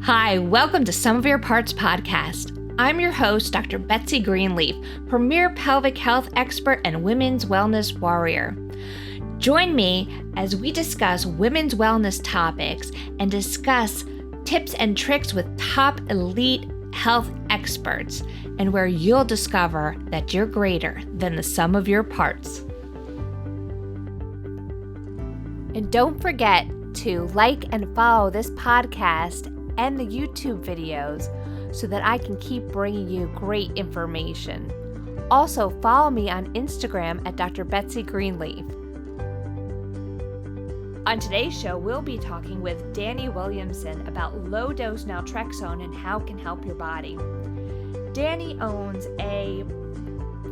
Hi, welcome to Some of Your Parts podcast. I'm your host, Dr. Betsy Greenleaf, premier pelvic health expert and women's wellness warrior. Join me as we discuss women's wellness topics and discuss tips and tricks with top elite health experts, and where you'll discover that you're greater than the sum of your parts. And don't forget to like and follow this podcast and the YouTube videos so that I can keep bringing you great information. Also, follow me on Instagram at Dr. Betsy Greenleaf. On today's show, we'll be talking with Dani Williamson about low-dose naltrexone and how it can help your body. Dani owns a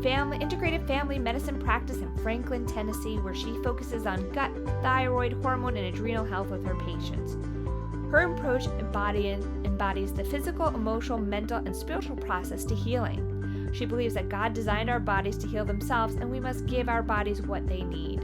integrative family medicine practice in Franklin, Tennessee, where she focuses on gut, thyroid, hormone, and adrenal health with her patients. Her approach embodies the physical, emotional, mental, and spiritual process to healing. She believes that God designed our bodies to heal themselves, and we must give our bodies what they need.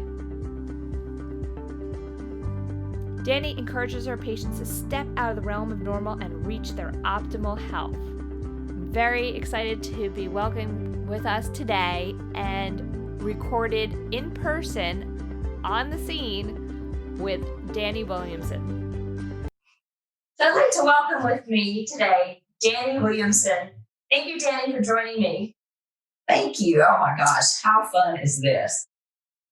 Dani encourages her patients to step out of the realm of normal and reach their optimal health. I'm very excited to be welcoming with us today and recorded in person on the scene with Dani Williamson. So I'd like to welcome with me today, Dani Williamson. Thank you, Dani, for joining me. Thank you. Oh my gosh, how fun is this?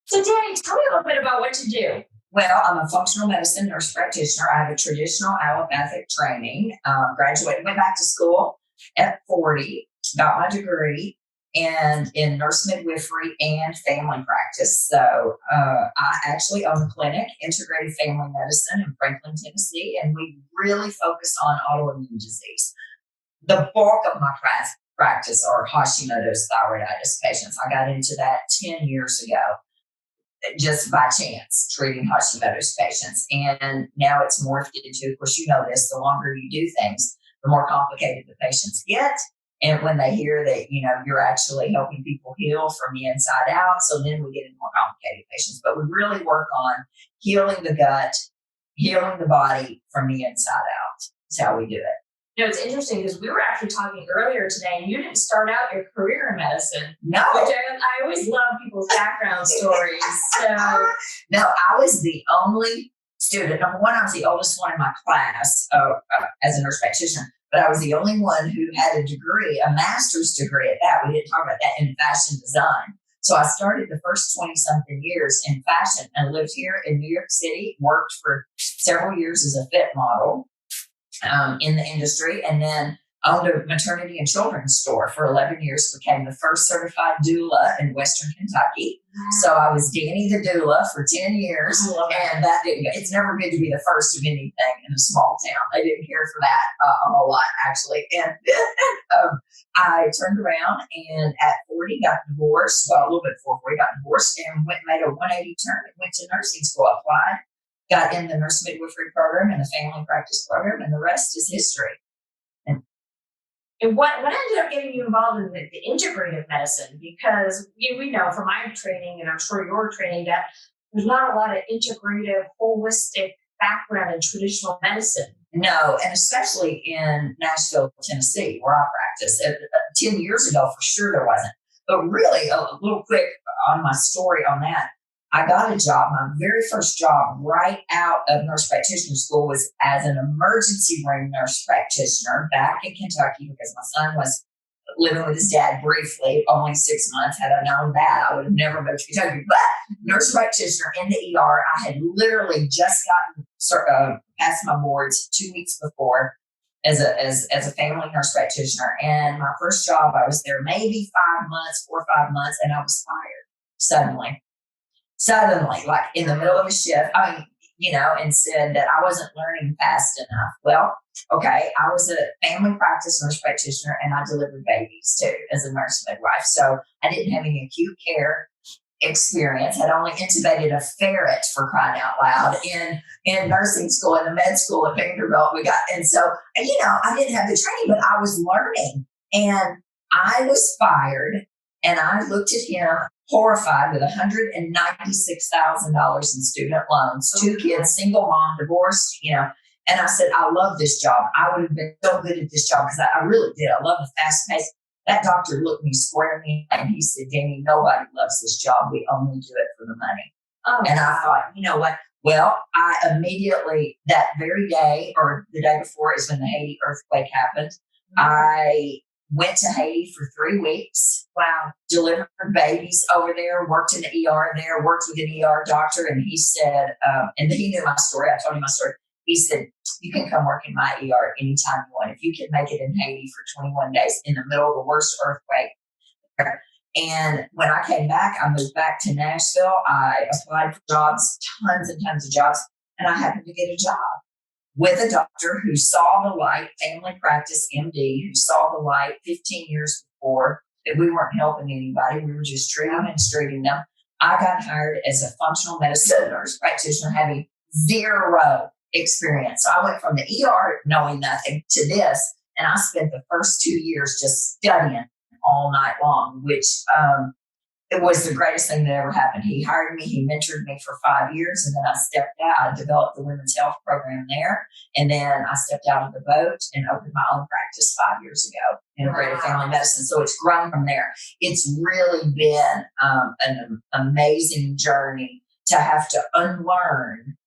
So Dani, tell me a little bit about what you do. Well, I'm a functional medicine nurse practitioner. I have a traditional allopathic training, graduated, went back to school at 40, got my degree in nurse midwifery and family practice. So I actually own a clinic, integrative family medicine in Franklin, Tennessee, and we really focus on autoimmune disease. The bulk of my practice are Hashimoto's thyroiditis patients. I got into that 10 years ago, just by chance, treating Hashimoto's patients. And now it's morphed into, of course, you know this, the longer you do things, the more complicated the patients get. And when they hear that, you're actually helping people heal from the inside out, so then we get into more complicated patients. But we really work on healing the gut, healing the body from the inside out. That's how we do it. It's interesting because we were actually talking earlier today, and you didn't start out your career in medicine. No. Which I always love people's background stories. So No, I was the only student. Number one, I was the oldest one in my class as a nurse practitioner. But I was the only one who had a degree, a master's degree at that. We didn't talk about that in fashion design. So I started the first 20-something years in fashion and lived here in New York City, worked for several years as a fit model in the industry, and then owned a maternity and children's store for 11 years, became the first certified doula in Western Kentucky. So I was Dani the doula for 10 years, and it's never good to be the first of anything in a small town. They didn't care for that a whole lot, actually. And I turned around and at 40 got divorced, well, a little bit before 40 got divorced, and made a 180 turn and went to nursing school, applied, got in the nurse midwifery program and the family practice program, and the rest is history. And what ended up getting you involved in the integrative medicine? Because we know from my training, and I'm sure your training, that there's not a lot of integrative, holistic background in traditional medicine. No, and especially in Nashville, Tennessee, where I practice. 10 years ago, for sure there wasn't. But really, a little quick on my story on that. I got a job, my very first job right out of nurse practitioner school was as an emergency room nurse practitioner back in Kentucky, because my son was living with his dad briefly, only 6 months. Had I known that, I would have never moved to Kentucky. But nurse practitioner in the ER, I had literally just gotten past my boards 2 weeks before as a family nurse practitioner. And my first job, I was there maybe 4 or 5 months, and I was fired suddenly, like in the middle of a shift, and said that I wasn't learning fast enough. Well, okay, I was a family practice nurse practitioner, and I delivered babies too as a nurse midwife. So I didn't have any acute care experience, had only intubated a ferret, for crying out loud, in nursing school, in the med school at Vanderbilt. And so, I didn't have the training, but I was learning, and I was fired, and I looked at him horrified with $196,000 in student loans, 2 kids, single mom, divorced, And I said, I love this job. I would have been so good at this job because I really did. I love the fast pace. That doctor looked me square in the eye and he said, Dani, nobody loves this job. We only do it for the money. Oh, and I thought, you know what? Well, I immediately, that very day or the day before is when the Haiti earthquake happened. I went to Haiti for 3 weeks. wow. Delivered babies over there, worked in the ER there, worked with an ER doctor. And he said, and he knew my story. I told him my story. He said, you can come work in my ER anytime you want. If you can make it in Haiti for 21 days in the middle of the worst earthquake. And when I came back, I moved back to Nashville. I applied for jobs, tons and tons of jobs, and I happened to get a job with a doctor who saw the light, family practice MD, who saw the light 15 years before, that we weren't helping anybody. We were just treating and treating them. I got hired as a functional medicine nurse practitioner having 0 experience. So I went from the ER knowing nothing to this, and I spent the first 2 years just studying all night long, which it was the greatest thing that ever happened. He hired me, he mentored me for 5 years, and then I stepped out. I developed the women's health program there, and then I stepped out of the boat and opened my own practice 5 years ago, integrative family medicine. So it's grown from there. It's really been an amazing journey to have to unlearn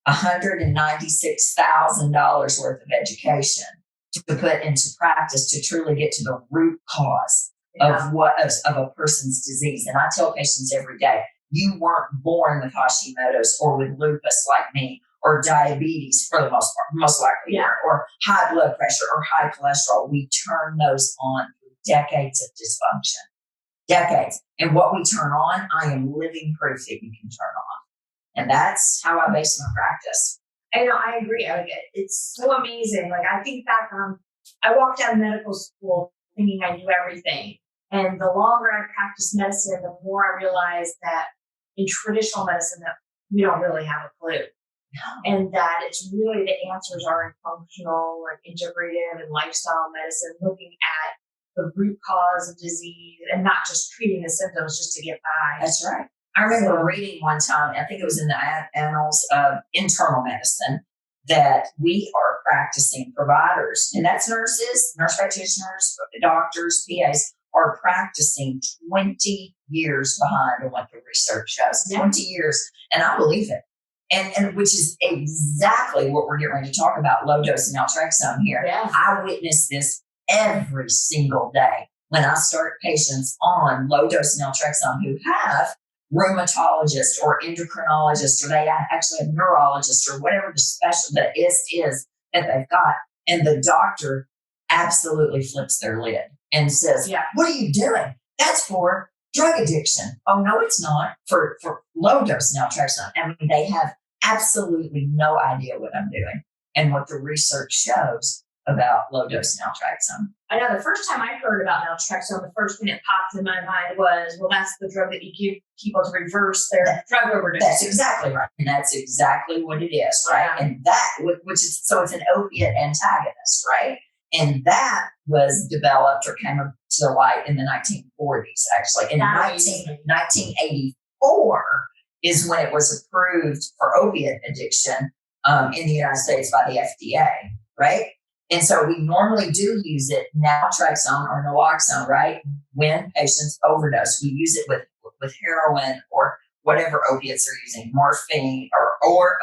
$196,000 worth of education to put into practice to truly get to the root cause of a person's disease. And I tell patients every day, you weren't born with Hashimoto's or with lupus like me, or diabetes for the most part, most likely, or high blood pressure or high cholesterol. We turn those on through decades of dysfunction, decades. And what we turn on, I am living proof that you can turn on. And that's how I base my practice. I know, I agree. It's so amazing. Like, I think back I walked out of medical school thinking I knew everything. And the longer I practiced medicine, the more I realized that in traditional medicine that we don't really have a clue. No. And that it's really the answers are in functional, like integrative and lifestyle medicine, looking at the root cause of disease and not just treating the symptoms just to get by. That's right. I remember reading one time, I think it was in the Annals of Internal Medicine, that we are practicing providers, and that's nurses, nurse practitioners, doctors, PAs, are practicing 20 years behind on what the research shows. 20 years, and I believe it. And which is exactly what we're getting ready to talk about, low dose naltrexone here. Yeah. I witness this every single day when I start patients on low dose naltrexone who have rheumatologist or endocrinologist, or they actually have neurologist or whatever the is that they've got. And the doctor absolutely flips their lid and says, what are you doing? That's for drug addiction. Oh, no, it's not for low dose naltrexone. I mean, they have absolutely no idea what I'm doing and what the research shows about low dose naltrexone. I know the first time I heard about naltrexone, the first thing that popped in my mind was, well, that's the drug that you give people to reverse their drug overdose. That's exactly right. And that's exactly what it is, right? Yeah. And that, which is, so it's an opiate antagonist, right? And that was developed or came to the light in the 1940s, actually. In 1984 is when it was approved for opiate addiction in the United States by the FDA, right? And so we normally do use it, naltrexone or naloxone, right? When patients overdose, we use it with heroin or whatever opiates they're using, morphine or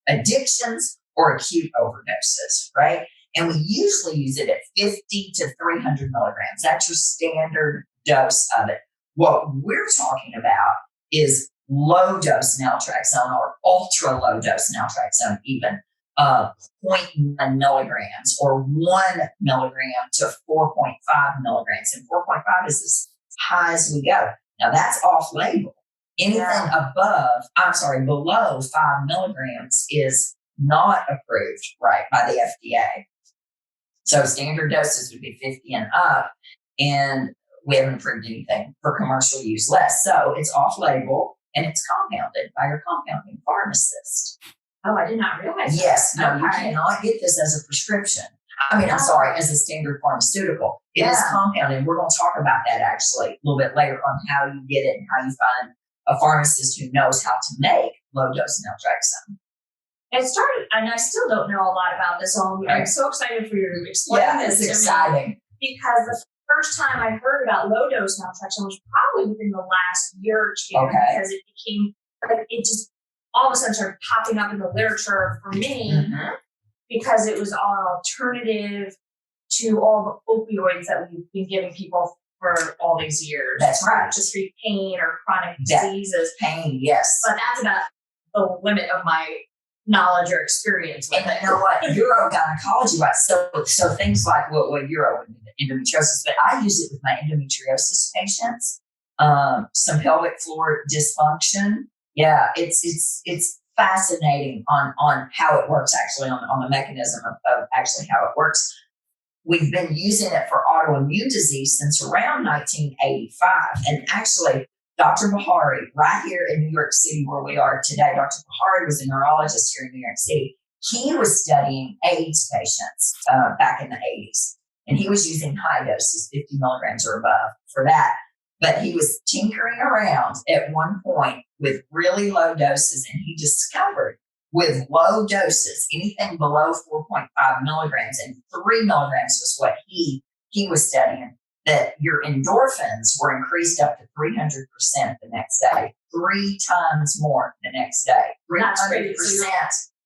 addictions or acute overdoses, right? And we usually use it at 50 to 300 milligrams. That's your standard dose of it. What we're talking about is low dose naltrexone or ultra low dose naltrexone, even 0.1 milligrams or 1 milligram to 4.5 milligrams. And 4.5 is as high as we go. Now that's off label. Anything below 5 milligrams is not approved, right, by the FDA. So standard doses would be 50 and up, and we haven't approved anything for commercial use less. So it's off label and it's compounded by your compounding pharmacist. Oh, I did not realize that. Yes, no, you cannot get this as a prescription. As a standard pharmaceutical. It is compounded. We're going to talk about that actually a little bit later on how you get it and how you find a pharmacist who knows how to make low dose naltrexone. It started, and I still don't know a lot about this. So I'm so excited for you to explain this. It's exciting. Because the first time I heard about low dose naltrexone was probably within the last year or two, because it became like, it just all of a sudden started popping up in the literature for me, because it was an alternative to all the opioids that we've been giving people for all these years. That's right. Just treat pain or chronic diseases. Pain, yes. But that's about the limit of my knowledge or experience with it. And you know what? Urogynecology, right? So things like what endometriosis, but I use it with my endometriosis patients. Some pelvic floor dysfunction. Yeah, it's fascinating on how it works, actually, on the mechanism of actually how it works. We've been using it for autoimmune disease since around 1985. And actually, Dr. Bahari, right here in New York City, where we are today, Dr. Bahari was a neurologist here in New York City. He was studying AIDS patients back in the 80s. And he was using high doses, 50 milligrams or above, for that. But he was tinkering around at one point with really low doses, and he discovered with low doses, anything below 4.5 milligrams, and 3 milligrams was what he was studying, that your endorphins were increased up to 300% the next day, 3 times more the next day, 300%,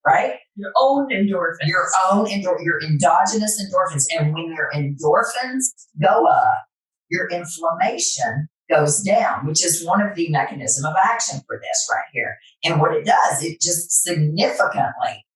right? Your own endorphins. Your endogenous endorphins. And when your endorphins go up, your inflammation goes down, which is one of the mechanism of action for this right here. And what it does, it just significantly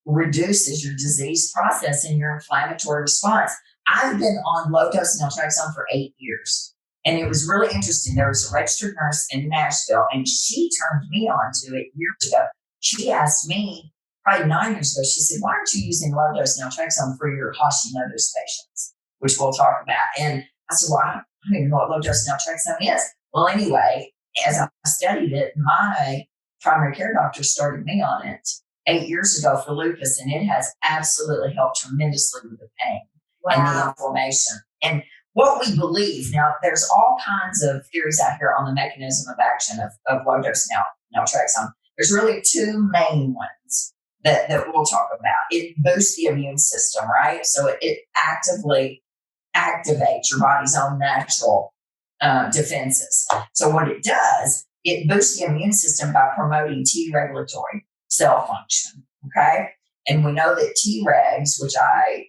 reduces your disease process and your inflammatory response. I've been on low dose naltrexone for 8 years. And it was really interesting. There was a registered nurse in Nashville, and she turned me on to it years ago. She asked me, probably 9 years ago, she said, why aren't you using low dose naltrexone for your Hashimoto's patients, which we'll talk about. And I said, well, I don't even know what low dose naltrexone is. Well, anyway, as I studied it, my primary care doctor started me on it 8 years ago for lupus, and it has absolutely helped tremendously with the pain and the inflammation. And what we believe, now there's all kinds of theories out here on the mechanism of action of low dose naltrexone. There's really 2 main ones that we'll talk about. It boosts the immune system, right? So it actively activates your body's own natural defenses. So what it does, it boosts the immune system by promoting T regulatory cell function. Okay. And we know that Tregs, which I,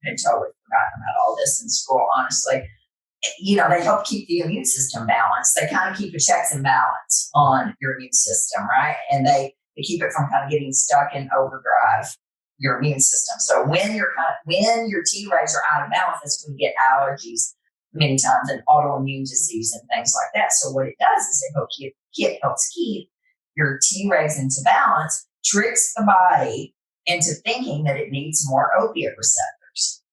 had totally forgotten about all this in school, honestly, they help keep the immune system balanced. They kind of keep a checks and balance on your immune system, right? And they keep it from kind of getting stuck in overdrive, your immune system. So when your Tregs are out of balance, that's when you get allergies many times and autoimmune disease and things like that. So what it does is it helps keep your Tregs into balance, tricks the body into thinking that it needs more opiate receptors.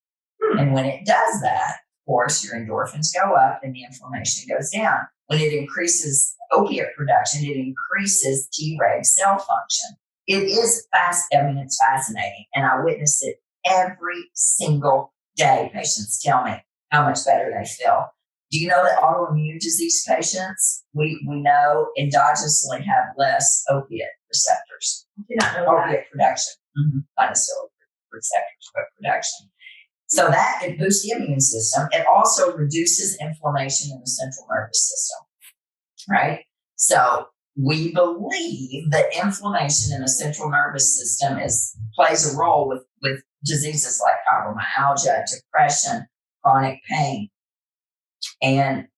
And when it does that, of course, your endorphins go up and the inflammation goes down. When it increases opiate production, it increases Treg cell function. It is it's fascinating. And I witness it every single day. Patients tell me how much better they feel. Do you know that autoimmune disease patients, we know endogenously have less opiate receptors? I did not know opiate production. Not necessarily receptors, but production. So that it boosts the immune system. It also reduces inflammation in the central nervous system, right? So we believe that inflammation in the central nervous system plays a role with diseases like fibromyalgia, depression, chronic pain. And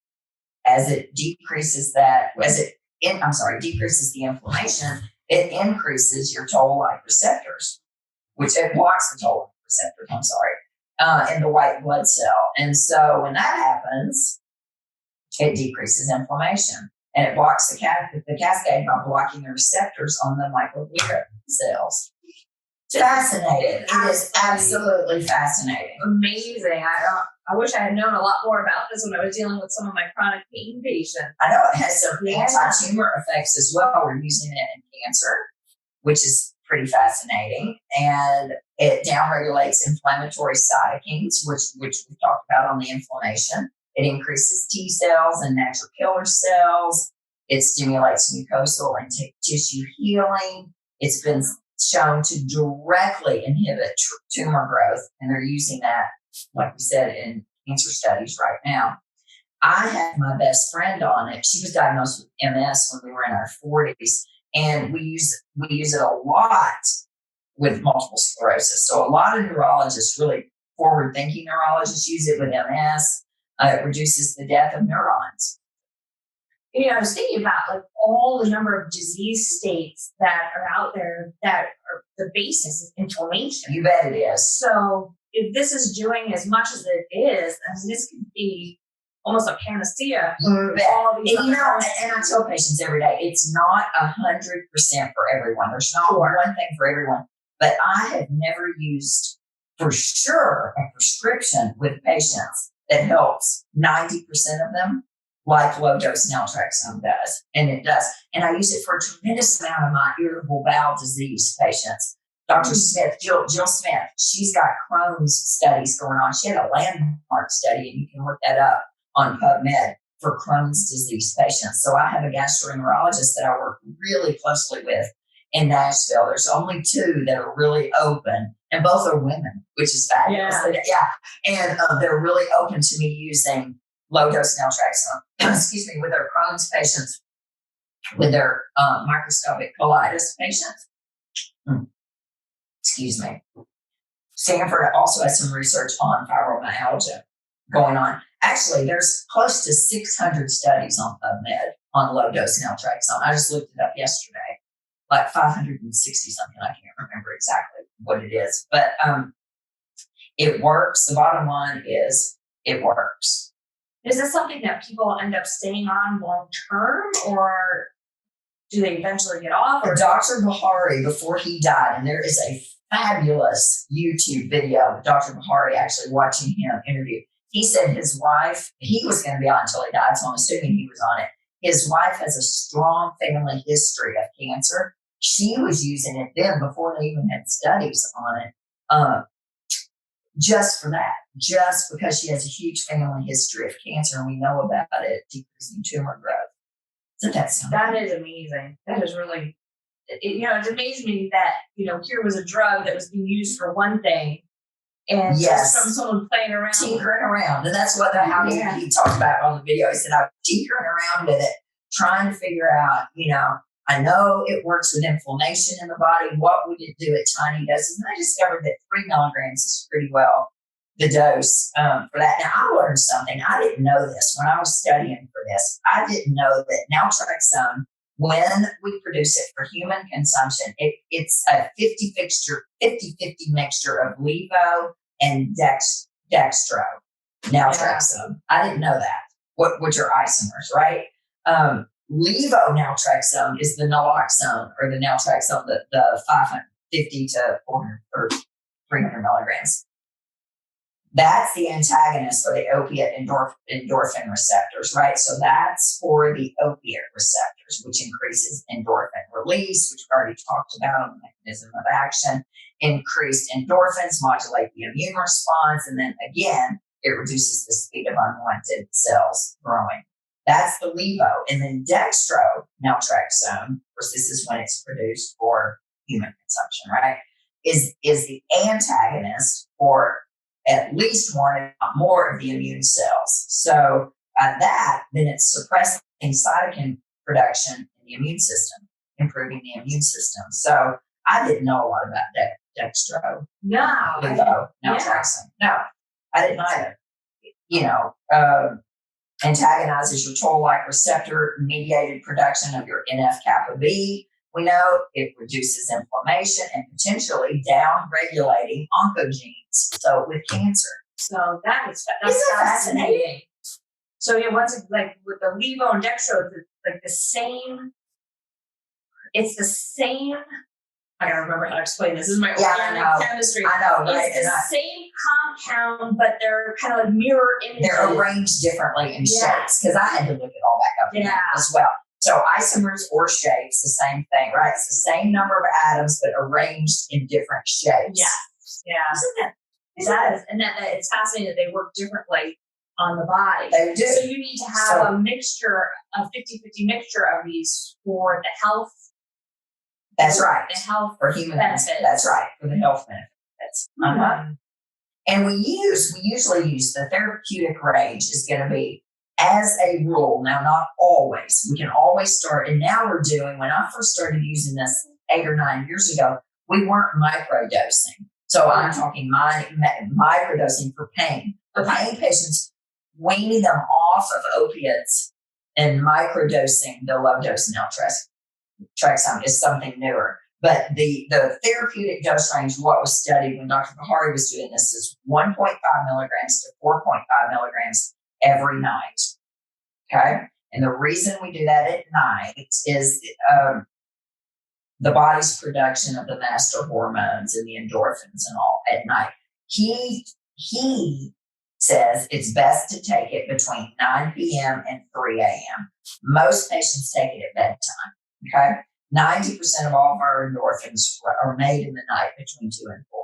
as it decreases decreases the inflammation, it increases your toll-like receptors, which it blocks the toll-like receptors, in the white blood cell. And so when that happens, it decreases inflammation. And it blocks the cascade by blocking the receptors on the microglia cells. Fascinating. It is absolutely fascinating. Amazing. I wish I had known a lot more about this when I was dealing with some of my chronic pain patients. I know it has some anti-tumor effects as well. We're using it in cancer, which is pretty fascinating. And it downregulates inflammatory cytokines, which we talked about on the inflammation. It increases T cells and natural killer cells. It stimulates mucosal and tissue healing. It's been shown to directly inhibit tumor growth. And they're using that, like we said, in cancer studies right now. I had my best friend on it. She was diagnosed with MS when we were in our 40s. And we use it a lot with multiple sclerosis. So a lot of neurologists, really forward-thinking neurologists, use it with MS. It reduces the death of neurons. You know, I was thinking about like all the number of disease states that are out there that are the basis is inflammation. You bet it is. So if this is doing as much as it is, I mean, this could be almost a panacea. You bet. And, you know, and I tell patients every day, it's not 100% for everyone. There's not one thing for everyone. But I have never used, for sure, a prescription with patients that helps 90% of them, like low-dose naltrexone does. And it does. And I use it for a tremendous amount of my irritable bowel disease patients. Dr. Smith, Jill Smith, she's got Crohn's studies going on. She had a landmark study, and you can look that up on PubMed for Crohn's disease patients. So I have a gastroenterologist that I work really closely with in Nashville. There's only 2 that are really open, and both are women, which is fabulous. Yeah. And they're really open to me using low-dose naltrexone, excuse me, with their Crohn's patients, with their microscopic colitis patients. Excuse me. Stanford also has some research on fibromyalgia going on. Actually, there's close to 600 studies on PubMed on low-dose naltrexone. I just looked it up yesterday, like 560 something. I can't remember exactly what it is, but it works. The bottom line is it works. Is this something that people end up staying on long term, or do they eventually get off? Or Dr. Bahari, before he died, and there is a fabulous YouTube video of Dr. Bahari actually watching him interview. He said his wife, he was going to be on until he died, so I'm assuming he was on it. His wife has a strong family history of cancer. She was using it then before they even had studies on it, just for that, just because she has a huge family history of cancer and we know about it decreasing tumor growth. So that is amazing. That is really, it amazed me that, here was a drug that was being used for one thing. And just from someone playing around. Tinkering around. And that's what he talked about on the video. He said, I was tinkering around with it, trying to figure out, I know it works with inflammation in the body. What would it do at tiny doses? And I discovered that 3 milligrams is pretty well the dose for that. Now, I learned something. I didn't know this when I was studying for this. I didn't know that naltrexone, when we produce it for human consumption, it's a 50-50 mixture of levo and dextro naltrexone. I didn't know that, which are isomers, right? Levo naltrexone is the naloxone or the naltrexone, the 550 to 400 or 300 milligrams. That's the antagonist for the opiate endorphin receptors, right? So that's for the opiate receptors, which increases endorphin release, which we already talked about on the mechanism of action. Increased endorphins modulate the immune response, and then again, it reduces the speed of unwanted cells growing. That's the levo. And then dextro naltrexone, of course, this is when it's produced for human consumption, right? Is the antagonist for at least one, if not more, of the immune cells. So then it's suppressing cytokine production in the immune system, improving the immune system. So I didn't know a lot about dextro. Levo naltrexone. No, I didn't either. Antagonizes your toll-like receptor-mediated production of your NF-kappa B. We know it reduces inflammation and potentially down-regulating oncogenes. So with cancer. So that's fascinating. So once it's like with the levo and dextro, it's like the same. It's the same. I gotta remember how to explain this. This is my organic chemistry. I know, right? It's the same compound, but they're kind of like mirror images. They're arranged differently in shapes, because I had to look it all back up as well. So isomers or shapes, the same thing, right? It's the same number of atoms, but arranged in different shapes. Yeah. And that it's fascinating that they work differently on the body. They do. So you need to have a 50-50 mixture of these for the health That's right. The health For human benefits. That's right. For the health benefits. And we usually use the therapeutic range is going to be, as a rule, now not always, we can always start, and now we're doing, when I first started using this 8 or 9 years ago, we weren't microdosing. So I'm talking microdosing for pain. For pain patients, weaning them off of opiates and microdosing the low-dose naltrexone is something newer. But the therapeutic dose range, what was studied when Dr. Bahari was doing this, is 1.5 milligrams to 4.5 milligrams every night. Okay? And the reason we do that at night is the body's production of the master hormones and the endorphins and all at night. He says it's best to take it between 9 p.m. and 3 a.m. Most patients take it at bedtime. Okay? 90% of all of our endorphins are made in the night between 2 and 4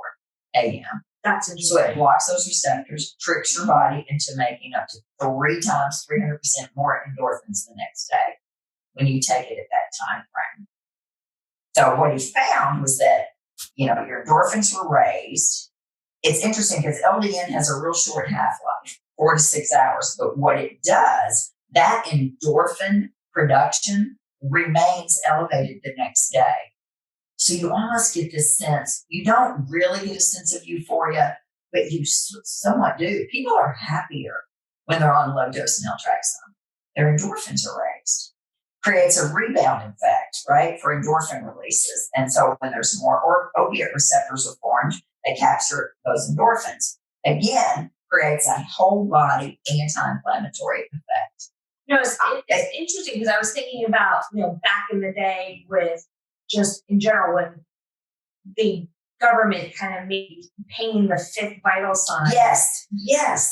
a.m. That's interesting. So it blocks those receptors, tricks your body into making up to 3 times, 300% more endorphins the next day when you take it at that time frame. So what he found was that, your endorphins were raised. It's interesting because LDN has a real short half-life, 4 to 6 hours. But what it does, that endorphin production remains elevated the next day. So you almost get this sense, you don't really get a sense of euphoria, but you somewhat do. People are happier when they're on low-dose naltrexone. Their endorphins are raised. Creates a rebound effect, right, for endorphin releases. And so when there's more opiate receptors are formed, they capture those endorphins. Again, creates a whole body anti-inflammatory effect. It's interesting because I was thinking about, back in the day with just in general when the government kind of made pain the fifth vital sign. Yes.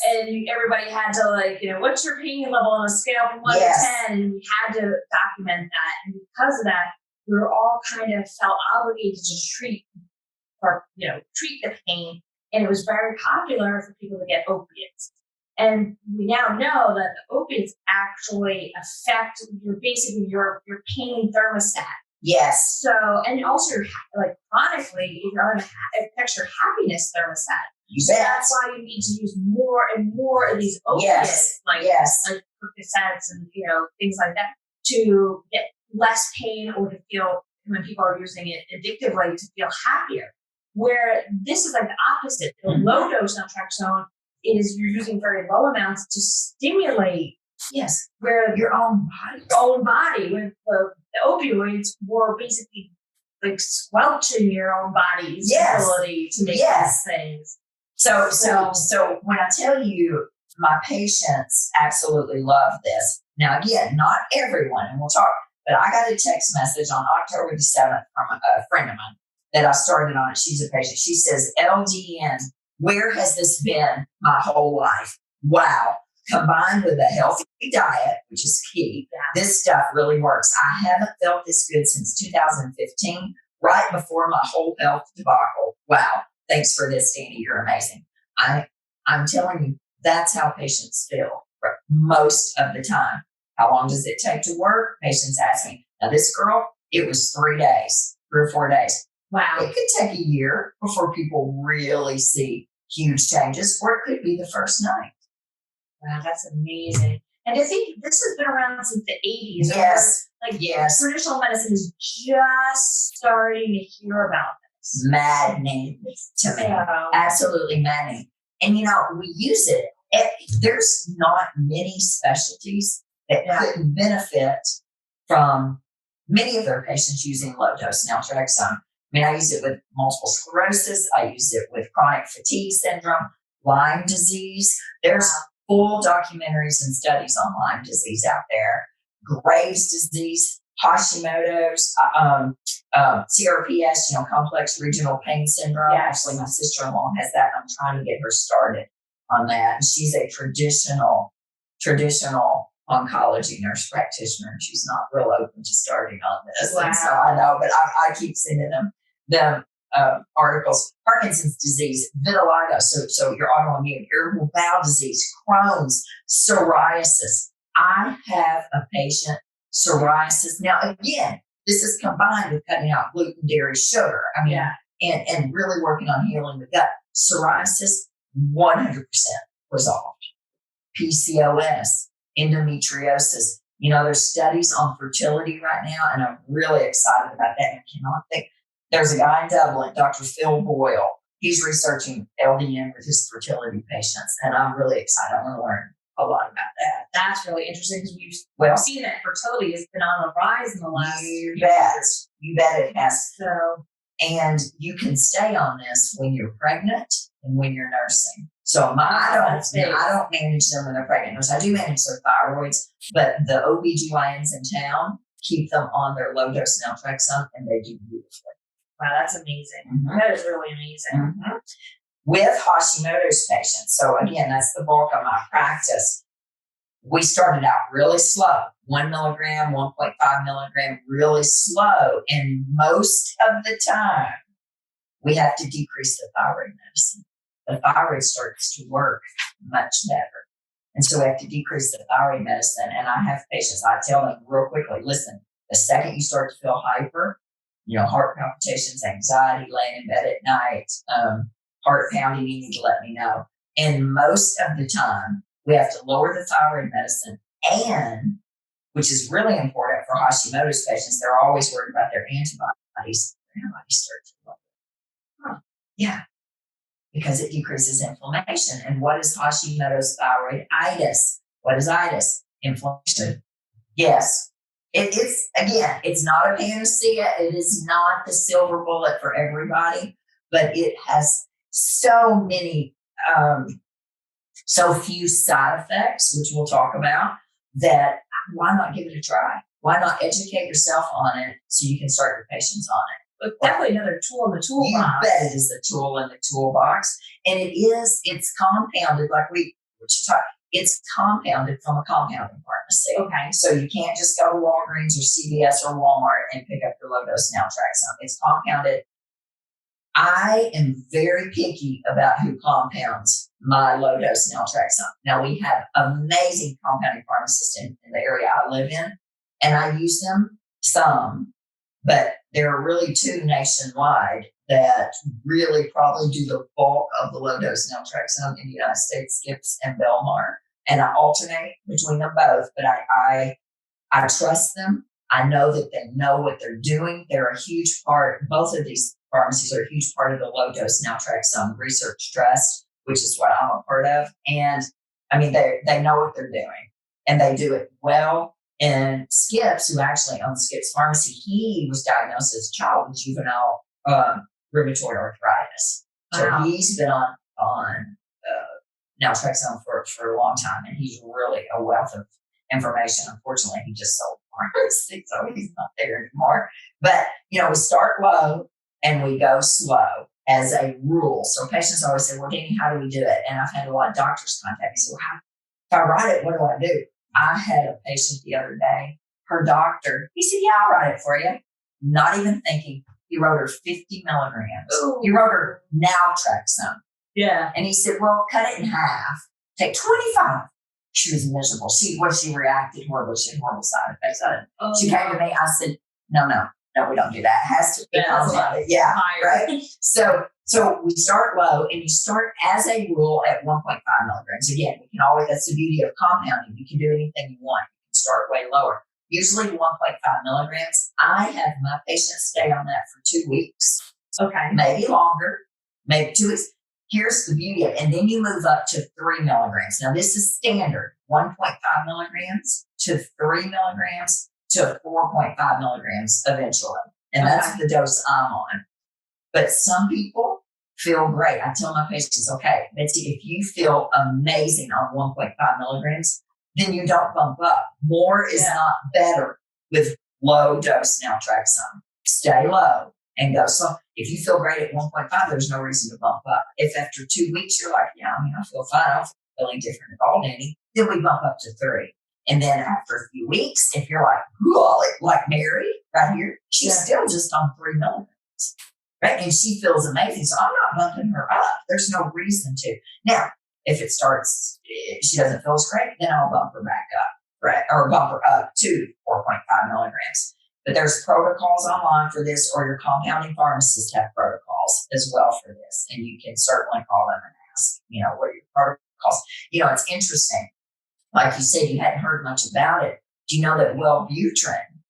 And everybody had to what's your pain level on a scale from 1 to 10? And we had to document that. And because of that, we were all kind of felt obligated to treat the pain. And it was very popular for people to get opiates. And we now know that the opiates actually affect your pain thermostat. Yes. So, and also chronically, it affects your happiness thermostat. So that's why you need to use more and more of these opiates, like Percocets and things like that, to get less pain or to feel, when people are using it addictively, to feel happier. Where this is like the opposite. The low dose naltrexone is you're using very low amounts to stimulate. Yes. Where your own body, with the opioids were basically like squelching your own body's ability to make these things. So when I tell you, my patients absolutely love this. Now, again, not everyone, and we'll talk, but I got a text message on October the 7th from a friend of mine that I started on. She's a patient. She says, LDN, where has this been my whole life? Wow. Combined with a healthy diet, which is key, this stuff really works. I haven't felt this good since 2015, right before my whole health debacle. Wow. Thanks for this, Dani. You're amazing. I'm telling you, that's how patients feel most of the time. How long does it take to work? Patients ask me. Now, this girl, it was 3 days, 3 or 4 days. Wow. It could take a year before people really see huge changes, or it could be the first night. Wow, that's amazing. And I think this has been around since the 80s. Yes. Traditional medicine is just starting to hear about this. Maddening to me. Absolutely maddening. And, we use it. There's not many specialties that couldn't benefit from many of their patients using low-dose naltrexone. I use it with multiple sclerosis. I use it with chronic fatigue syndrome, Lyme disease. There's full documentaries and studies on Lyme disease out there. Graves' disease, Hashimoto's, CRPS, complex regional pain syndrome. Yes. Actually, my sister-in-law has that. I'm trying to get her started on that. And she's a traditional oncology nurse practitioner, and she's not real open to starting on this. Wow. And so I know, but I keep sending them articles. Parkinson's disease, vitiligo, so your autoimmune, irritable bowel disease, Crohn's, psoriasis. I have a patient, psoriasis. Now, again, this is combined with cutting out gluten, dairy, sugar. I mean, and really working on healing the gut. Psoriasis, 100% resolved. PCOS, endometriosis. You know, there's studies on fertility right now, and I'm really excited about that. I cannot think. There's a guy in Dublin, Dr. Phil Boyle. He's researching LDN with his fertility patients, and I'm really excited. I want to learn a lot about that. That's really interesting because we've seen that fertility has been on the rise in the last you few bet. years. You bet it has. So, and you can stay on this when you're pregnant and when you're nursing. So I don't manage them when they're pregnant. I do manage their thyroids, but the OBGYNs in town keep them on their low dose naltrexone, and they do beautifully. Wow, that's amazing. That is really amazing. With Hashimoto's patients, so again, that's the bulk of my practice. We started out really slow, 1 milligram, 1.5 milligram, really slow. And most of the time, we have to decrease the thyroid medicine. The thyroid starts to work much better. And so we have to decrease the thyroid medicine. And I have patients, I tell them real quickly, listen, the second you start to feel hyper, you know, heart palpitations, anxiety, laying in bed at night, heart pounding, you need to let me know. And most of the time, we have to lower the thyroid medicine, and which is really important for Hashimoto's patients, they're always worried about their antibodies. Their antibodies start to lower. Yeah, because it decreases inflammation. And what is Hashimoto's thyroiditis? What is itis? Inflammation. Yes. It's not a panacea. It is not the silver bullet for everybody, but it has so many, so few side effects, which we'll talk about, that why not give it a try? Why not educate yourself on it so you can start your patients on it? It's definitely another tool in the toolbox. You bet it is a tool in the toolbox. And it's compounded, like it's compounded from a compounding pharmacy. Okay. So you can't just go to Walgreens or CVS or Walmart and pick up your low dose naltrexone. It's compounded. I am very picky about who compounds my low dose naltrexone. Now, we have amazing compounding pharmacists in the area I live in, and I use them some, but there are really two nationwide that really probably do the bulk of the low dose naltrexone in the United States, Skips and Belmar. And I alternate between them both, but I trust them. I know that they know what they're doing. They're a huge part, both of these pharmacies are a huge part of the low dose naltrexone research trust, which is what I'm a part of. And I mean, they know what they're doing, and they do it well. And Skips, who actually owns Skips Pharmacy, he was diagnosed as a child with juvenile rheumatoid arthritis. So he's been on naltrexone for a long time, and he's really a wealth of information. Unfortunately, he just sold pharmacy, so he's not there anymore. But, you know, we start low and we go slow as a rule. So patients always say, well, Dani, how do we do it? And I've had a lot of doctors contact me. So if I write it, what do I do? I had a patient the other day, her doctor, he said, yeah, I'll write it for you. Not even thinking. He wrote her 50 milligrams. Ooh. He wrote her naltrexone. Yeah. And he said, well, cut it in half. Take 25. She was miserable. She reacted horribly. She had horrible side effects of it. She came to me. I said, no, we don't do that. It has to be compounded. Yeah, right. So we start low, and you start as a rule at 1.5 milligrams. Again, that's the beauty of compounding. You can do anything you want. You can start way lower. Usually 1.5 milligrams. I have my patients stay on that for 2 weeks. Okay. Maybe longer, maybe 2 weeks. Here's the beauty of it. And then you move up to 3 milligrams. Now, this is standard, 1.5 milligrams to 3 milligrams to 4.5 milligrams eventually. And that's the dose I'm on. But some people feel great. I tell my patients, okay, Betsy, if you feel amazing on 1.5 milligrams, then you don't bump up. More is not better with low dose naltrexone. Stay low and go slow. If you feel great at 1.5, there's no reason to bump up. If after 2 weeks you're like, I feel fine, I don't feel any different at all, Dani, then we bump up to 3. And then after a few weeks, if you're like Mary right here, she's still just on 3 milligrams, right? And she feels amazing. So I'm not bumping her up. There's no reason to. Now, if she doesn't feel as great, then I'll bump her back up, right? Or bump her up to 4.5 milligrams. But there's protocols online for this, or your compounding pharmacists have protocols as well for this. And you can certainly call them and ask, what are your protocols? It's interesting. Like you said, you hadn't heard much about it. Do you know that Wellbutrin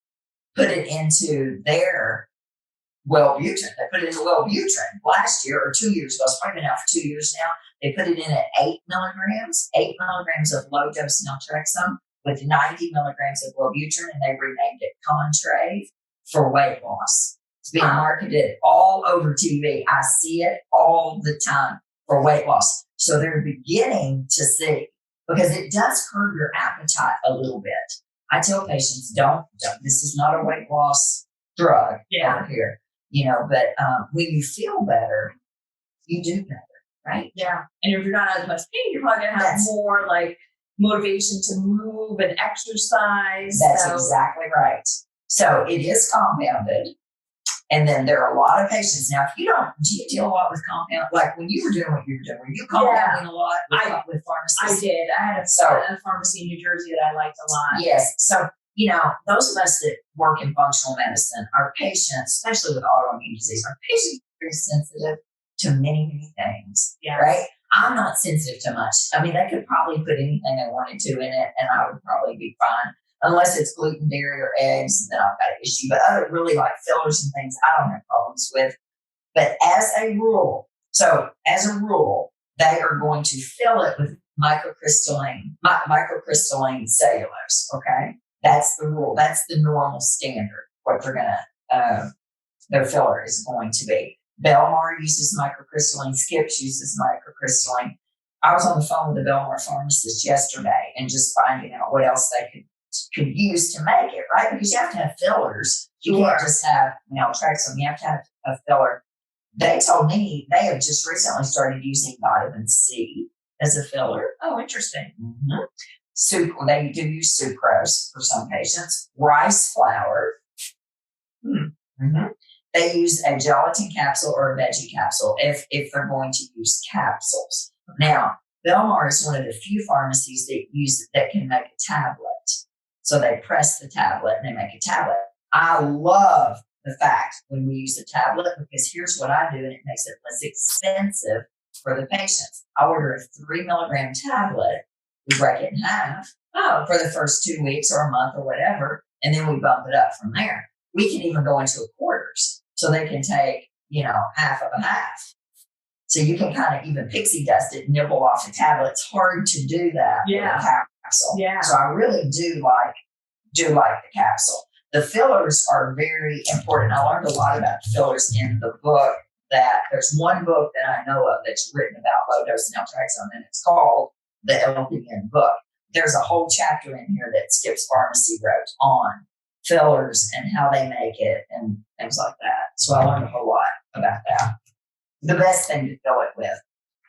put it into their Wellbutrin? They put it into Wellbutrin last year or 2 years ago. It's probably been out for 2 years now. They put it in at 8 milligrams of low dose naltrexone with 90 milligrams of Wellbutrin, and they renamed it Contrave for weight loss. It's being marketed all over TV. I see it all the time for weight loss. So they're beginning to see, because it does curb your appetite a little bit. I tell patients, don't this is not a weight loss drug over here, but when you feel better, you do better, right? Yeah. And if you're not as much pain, you're probably going to have more like motivation to move and exercise. That's exactly right. So it is compounded. And then there are a lot of patients. Now, do you deal a lot with compound? Like when you were doing what you were doing, were you compounding a lot with pharmacists? I did. I had a pharmacy in New Jersey that I liked a lot. Yes. So, those of us that work in functional medicine, our patients, especially with autoimmune disease, our patients are very sensitive to many, many things, right? I'm not sensitive to much. I mean, they could probably put anything they wanted to in it and I would probably be fine. Unless it's gluten, dairy, or eggs, then I've got an issue. But other really like fillers and things, I don't have problems with. But as a rule, they are going to fill it with microcrystalline cellulose. Okay, that's the rule. That's the normal standard. What their filler is going to be. Belmar uses microcrystalline. Skips uses microcrystalline. I was on the phone with the Belmar pharmacist yesterday and just finding out what else they could use to make it, right? Because you have to have fillers. You can't just have naltrexone. You have to have a filler. They told me they have just recently started using vitamin C as a filler. Oh, interesting. Mm-hmm. They do use sucrose for some patients. Rice flour. Mm-hmm. They use a gelatin capsule or a veggie capsule if they're going to use capsules. Now, Belmar is one of the few pharmacies that can make a tablet. So they press the tablet and they make a tablet. I love the fact when we use a tablet, because here's what I do, and it makes it less expensive for the patients. I order a 3 milligram tablet. We break it in half for the first 2 weeks or a month or whatever, and then we bump it up from there. We can even go into quarters, so they can take, half of a half. So you can kind of even pixie dust it, nibble off the tablet. It's hard to do that with a capsule. Yeah. So I really do like the capsule. The fillers are very important. I learned a lot about fillers in the book. That there's one book that I know of that's written about low dose naltrexone, and it's called the LDN book. There's a whole chapter in here that Skip's Pharmacy wrote on fillers and how they make it and things like that. So I learned a whole lot about that. The best thing to fill it with.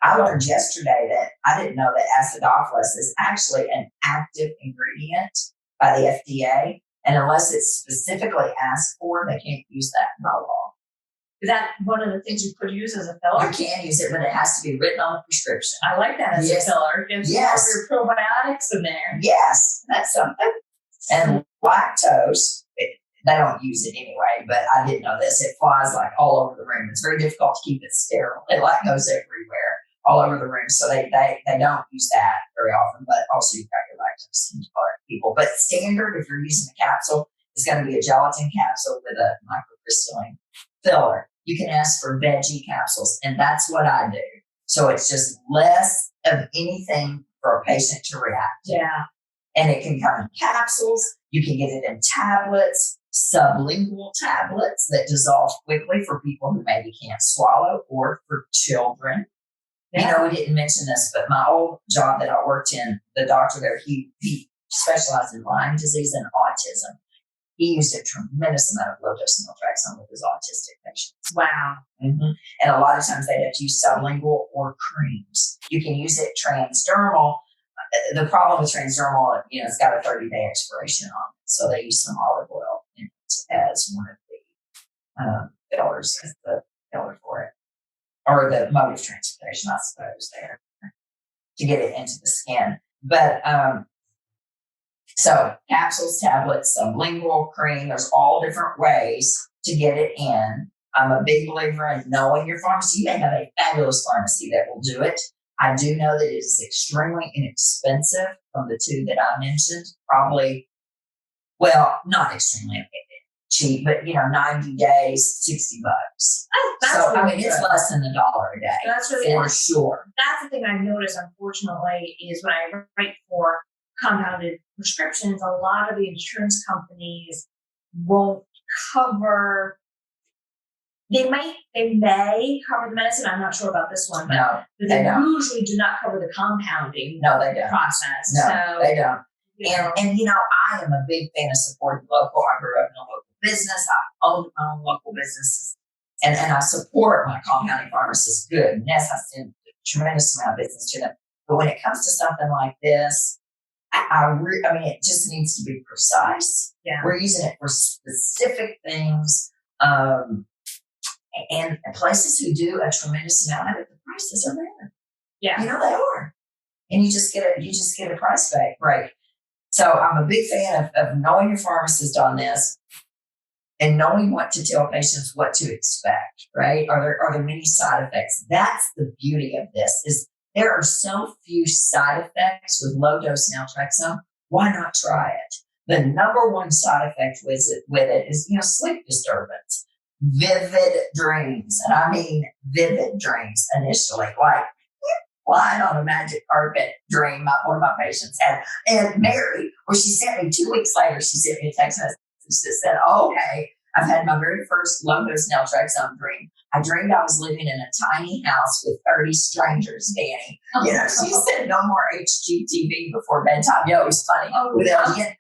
I learned yesterday that I didn't know that acidophilus is actually an active ingredient by the FDA. And unless it's specifically asked for, they can't use that by law. Is that one of the things you could use as a filler? You can use it, but it has to be written on the prescription. I like that as a filler. Gives more of your probiotics in there. Yes, that's something. And lactose, they don't use it anyway, but I didn't know this. It flies like all over the room. It's very difficult to keep it sterile. It goes everywhere, all over the room. So they don't use that very often, but also you've got your lactose intolerant people. But standard, if you're using a capsule, is going to be a gelatin capsule with a microcrystalline filler. You can ask for veggie capsules, and that's what I do. So it's just less of anything for a patient to react to. Yeah. And it can come in capsules. You can get it in tablets, sublingual tablets that dissolve quickly for people who maybe can't swallow, or for children. Yeah. We didn't mention this, but my old job that I worked in, the doctor there, he specialized in Lyme disease and autism. He used a tremendous amount of low-dose naltrexone with his autistic patients. Wow. Mm-hmm. And a lot of times they'd have to use sublingual or creams. You can use it transdermal. The problem with transdermal, it's got a 30-day expiration on it. So they use some olive oil in it as one of the fillers, as the filler for it. Or the mode of transportation, I suppose, there, to get it into the skin. But So capsules, tablets, sublingual cream, there's all different ways to get it in. I'm a big believer in knowing your pharmacy. You may have a fabulous pharmacy that will do it. I do know that it is extremely inexpensive from the two that I mentioned. Probably, well, not extremely cheap, but 90 days, $60. That's So, really it's good. less than $1 a day. That's really for good. sure. That's the thing I've noticed, unfortunately, is when I write for compounded prescriptions, a lot of the insurance companies won't cover. They may cover the medicine. I'm not sure about this one, but No, they don't. usually do not cover the compounding No, they don't. process. No, So, they don't. you know, And I am a big fan of supporting local. I grew up in a local business. I owned my own local businesses. And I support my compounding pharmacists good. And yes, I send a tremendous amount of business to them. But when it comes to something like this, it just needs to be precise. Yeah. We're using it for specific things. And places who do a tremendous amount of it, the prices are there. yeah. They are. And you just get a price back, right? So I'm a big fan of knowing your pharmacist on this and knowing what to tell patients what to expect, right? Are there many side effects? That's the beauty of this, is there are so few side effects with low dose naltrexone. Why not try it? The number one side effect with it is, sleep disturbance, vivid dreams. And I mean vivid dreams initially, like flying on a magic carpet dream one of my patients had. And Mary, she sent me 2 weeks later, she sent me a text message that said, okay, I've had my very first low dose naltrexone dream. I dreamed I was living in a tiny house with 30 strangers, Dani. She said no more HGTV before bedtime. It was funny. With LDN,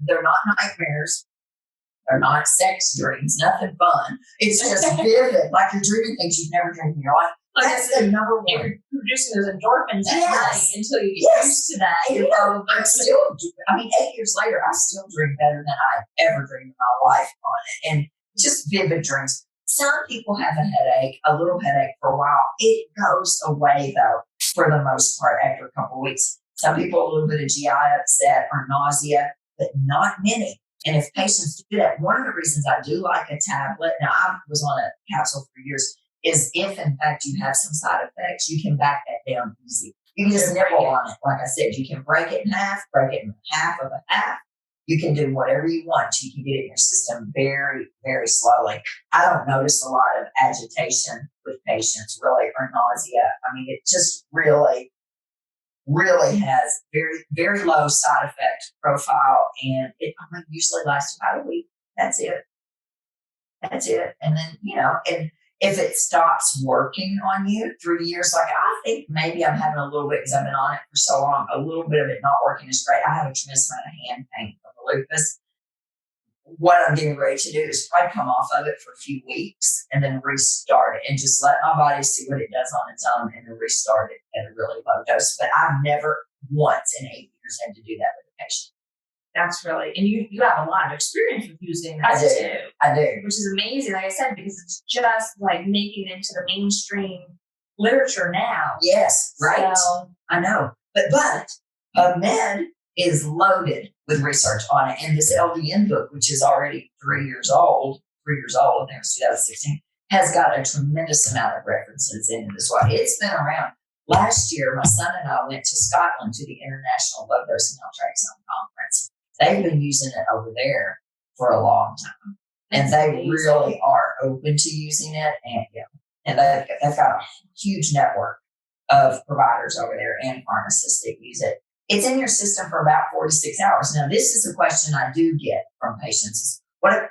they're not nightmares. They're not sex dreams. Nothing fun. It's just vivid, like you're dreaming things you've never dreamed in your life. That's the number one. You're producing those endorphins at night until you get used to that. And I'm still, 8 years later, I still dream better than I've ever dreamed in my life on it. And just vivid dreams. Some people have a headache, a little headache for a while. It goes away, though, for the most part, after a couple of weeks. Some people, a little bit of GI upset or nausea, but not many. And if patients do that, one of the reasons I do like a tablet, now I was on a capsule for years, is if in fact you have some side effects, you can back that down easy. You can just nibble on it. Like I said, you can break it in half of a half. You can do whatever you want. You can get it in your system very, very slowly. I don't notice a lot of agitation with patients, really, or nausea. It just really has very, very low side effect profile, and it usually lasts about a week. That's it. And then, and if it stops working on you through the years, like I think maybe I'm having a little bit, because I've been on it for so long, a little bit of it not working is great. I have a tremendous amount of hand pain from the lupus. What I'm getting ready to do is probably come off of it for a few weeks and then restart it and just let my body see what it does on its own and then restart it at a really low dose. But I've never once in 8 years had to do that with a patient. That's really, and you have a lot of experience with using that too. I do. Which is amazing, like I said, because it's just like making it into the mainstream literature now. Yes, right. So, I know. But PubMed is loaded with research on it. And this LDN book, which is already 3 years old, I think it was 2016, has got a tremendous amount of references in it as well. It's been around. Last year, my son and I went to Scotland to the International Low Dose Naltrexone Conference. They've been using it over there for a long time. And they really are open to using it. And they've got a huge network of providers over there and pharmacists that use it. It's in your system for about 4 to 6 hours. Now, this is a question I do get from patients. Number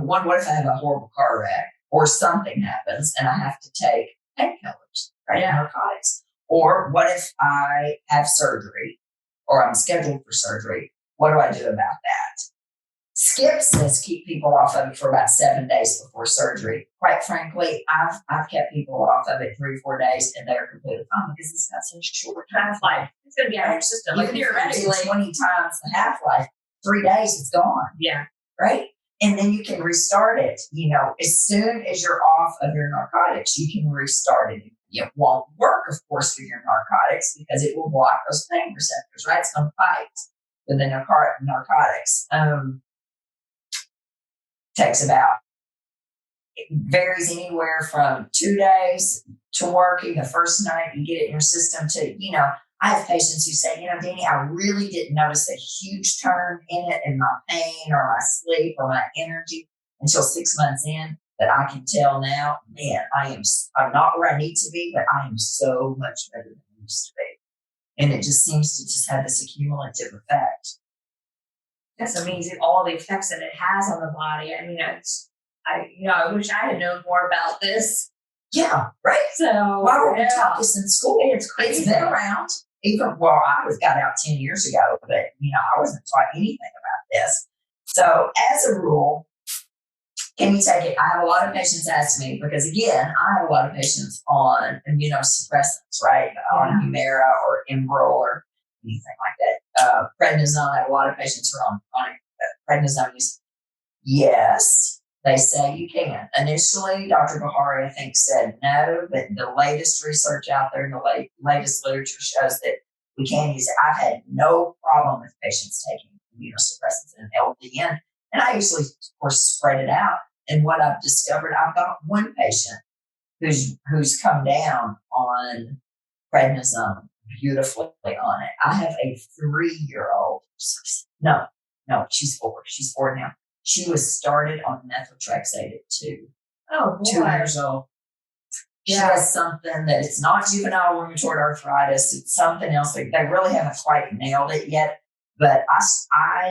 one, what if I have a horrible car wreck or something happens and I have to take painkillers, right? Narcotics. Or what if I have surgery or I'm scheduled for surgery? What do I do about that? Skip says keep people off of it for about 7 days before surgery. Quite frankly, I've kept people off of it 3 or 4 days and they're completely fine because it's got such a short half-life. it's going to be out of your system. Like theoretically, 20 times the half-life, 3 days it's gone. Yeah. Right? And then you can restart it. As soon as you're off of your narcotics, you can restart it. It won't work, of course, with your narcotics because it will block those pain receptors, right? It's going to fight with the narcotics. Takes about, it varies anywhere from 2 days to working the first night you get it in your system to, I have patients who say, Dani, I really didn't notice a huge turn in it in my pain or my sleep or my energy until 6 months in. But I can tell now, man, I'm not where I need to be, but I am so much better than I used to be. And it just seems to just have this accumulative effect. That's amazing. All the effects that it has on the body. I mean, I wish I had known more about this. Yeah, right. So why were we taught this in school? It's crazy. It's been around. I got out 10 years ago, but I wasn't taught anything about this. So as a rule, can you take it? I have a lot of patients ask me, because again, I have a lot of patients on immunosuppressants, right? On Humira or Enbrel or anything like that. Prednisone, I have a lot of patients who are on prednisone use. Yes, they say you can. Initially, Dr. Bahari, I think, said no, but the latest research out there, the latest literature shows that we can use it. I've had no problem with patients taking immunosuppressants and LDN, and I usually, of course, spread it out. And what I've discovered, I've got one patient who's come down on prednisone beautifully on it. I have a 3-year-old. No, she's 4. She's 4 now. She was started on methotrexate at 2. Oh, boy. 2 years old. She has something that it's not juvenile rheumatoid arthritis. It's something else. They really haven't quite nailed it yet. But I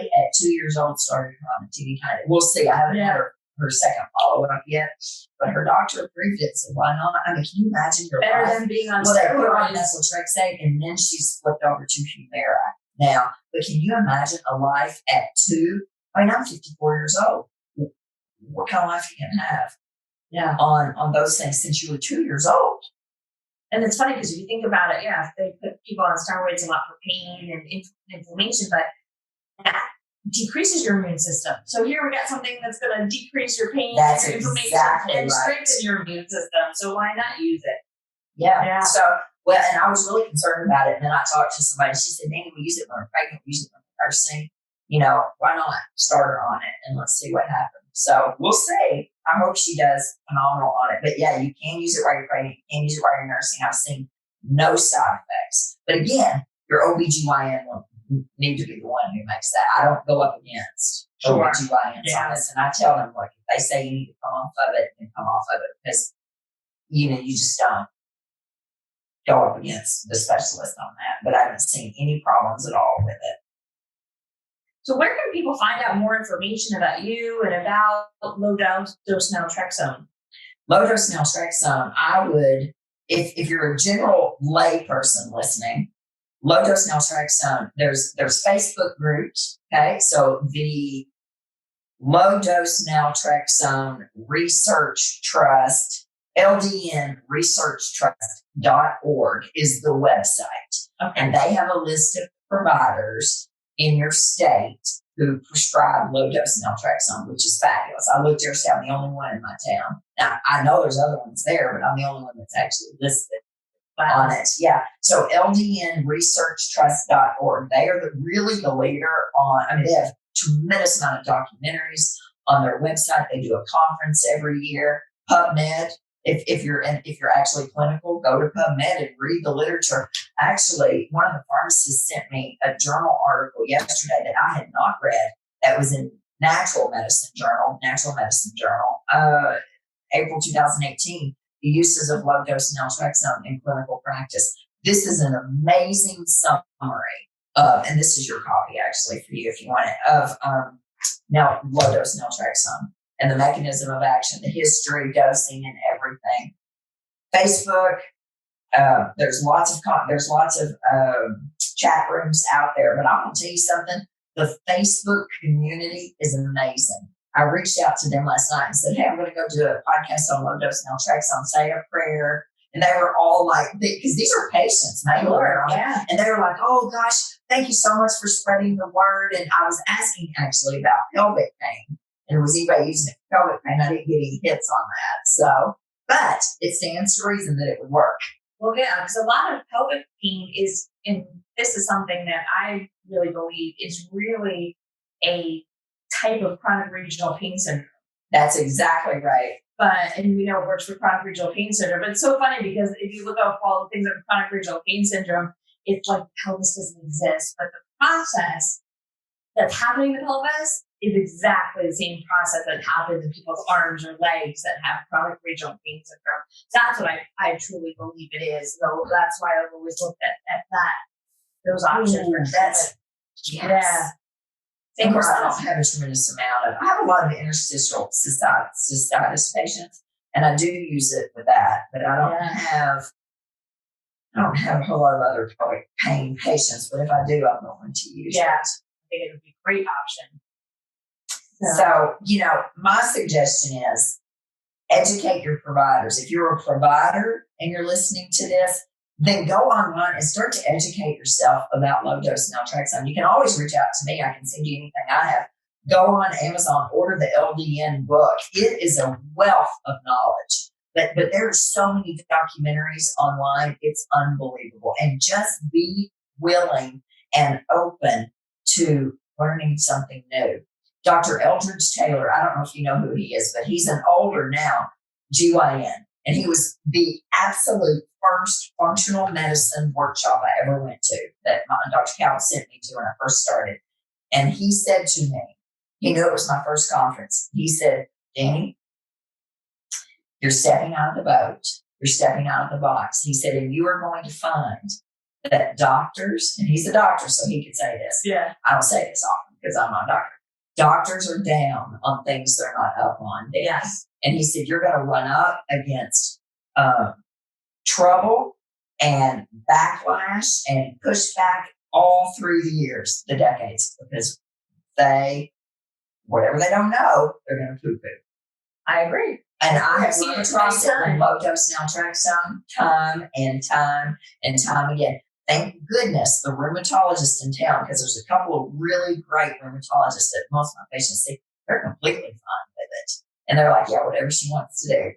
at 2 years old, started her on a teeny tiny. We'll see. I haven't had her second follow-up yet. But her doctor approved it. So why not? I mean, can you imagine your better life? than being on They put her on steroids. methotrexate, and then she's flipped over to Humira now. But can you imagine a life at 2? I mean, I'm 54 years old. What kind of life you can have? Yeah. On those things since you were 2 years old. And it's funny because if you think about it, they put people on steroids a lot for pain and inflammation, but that decreases your immune system. So here we got something that's going to decrease your pain and your inflammation and strengthen your immune system. So why not use it? Yeah. So, and I was really concerned about it. And then I talked to somebody. She said, Dani, we use it when we're pregnant. We use it when we're nursing. Why not start her on it and let's see what happens. So we'll see. I hope she does phenomenal on it. But yeah, you can use it while you're pregnant. You can use it while you're nursing. I've seen no side effects. But again, your OBGYN will need to be the one who makes that. I don't go up against OBGYNs on this. And I tell them, look, if they say you need to come off of it, then come off of it. Because, you just don't go up against the specialist on that. But I haven't seen any problems at all with it. So where can people find out more information about you and about low-dose naltrexone? Low-dose naltrexone, I would, if you're a general lay person listening, low-dose naltrexone, there's Facebook groups, okay? So the Low-Dose Naltrexone Research Trust, LDN Research Trust.org is the website. Okay. And they have a list of providers in your state who prescribe low-dose naltrexone, which is fabulous. I looked there, so I'm the only one in my town. Now, I know there's other ones there, but I'm the only one that's actually listed on it. Yeah. So LDNResearchTrust.org, they are really the leader on, they have a tremendous amount of documentaries on their website. They do a conference every year. PubMed, if you're actually clinical, go to PubMed and read the literature. Actually, one of the pharmacists sent me a journal article yesterday that I had not read. That was in Natural Medicine Journal, April 2018. The uses of low-dose naltrexone in clinical practice. This is an amazing summary of, and this is your copy actually for you if you want it, of low-dose naltrexone and the mechanism of action, the history, dosing, and everything. Facebook, there's lots of chat rooms out there, but I'm going to tell you something. The Facebook community is amazing. I reached out to them last night and said, hey, I'm going to go do a podcast on low-dose naltrexone, say a prayer. And they were all like, because these are patients, mainly. Yeah. And they were like, oh, gosh, thank you so much for spreading the word. And I was asking actually about pelvic pain. And was anybody using it for pelvic pain? I didn't get any hits on that. So, but it stands to reason that it would work. Well, yeah, because a lot of pelvic pain is, and this is something that I really believe is really a type of chronic regional pain syndrome. That's exactly right. And we know it works for chronic regional pain syndrome. But it's so funny because if you look up all the things that are chronic regional pain syndrome, it's like the pelvis doesn't exist. But the process that's happening in the pelvis is exactly the same process that happens in people's arms or legs that have chronic regional pain syndrome. That's what I truly believe it is. So that's why I've always looked at that, those options for treatment. Yes. Of course, I don't have a tremendous amount of, I have a lot of interstitial cystitis patients, and I do use it with that, but I don't have a whole lot of other chronic pain patients, but if I do, I'm going to use it. I think it would be a great option. So, my suggestion is educate your providers. If you're a provider and you're listening to this, then go online and start to educate yourself about low-dose naltrexone. You can always reach out to me. I can send you anything I have. Go on Amazon, order the LDN book. It is a wealth of knowledge. But there are so many documentaries online. It's unbelievable. And just be willing and open to learning something new. Dr. Eldridge Taylor, I don't know if you know who he is, but he's an older now GYN. And he was the absolute first functional medicine workshop I ever went to that Dr. Cal sent me to when I first started. And he said to me, he knew it was my first conference. He said, Dani, you're stepping out of the boat. You're stepping out of the box. He said, and you are going to find that doctors, and he's a doctor, so he could say this. Yeah. I don't say this often because I'm not a doctor. Doctors are down on things they're not up on. Yes. And he said, you're going to run up against trouble and backlash and pushback all through the years, the decades, because whatever they don't know, they're going to poo-poo. I agree. And I have seen it across it with low-dose naltrexone time and time and time again. Thank goodness the rheumatologist in town, because there's a couple of really great rheumatologists that most of my patients see, they're completely fine with it. And they're like, yeah, whatever she wants to do,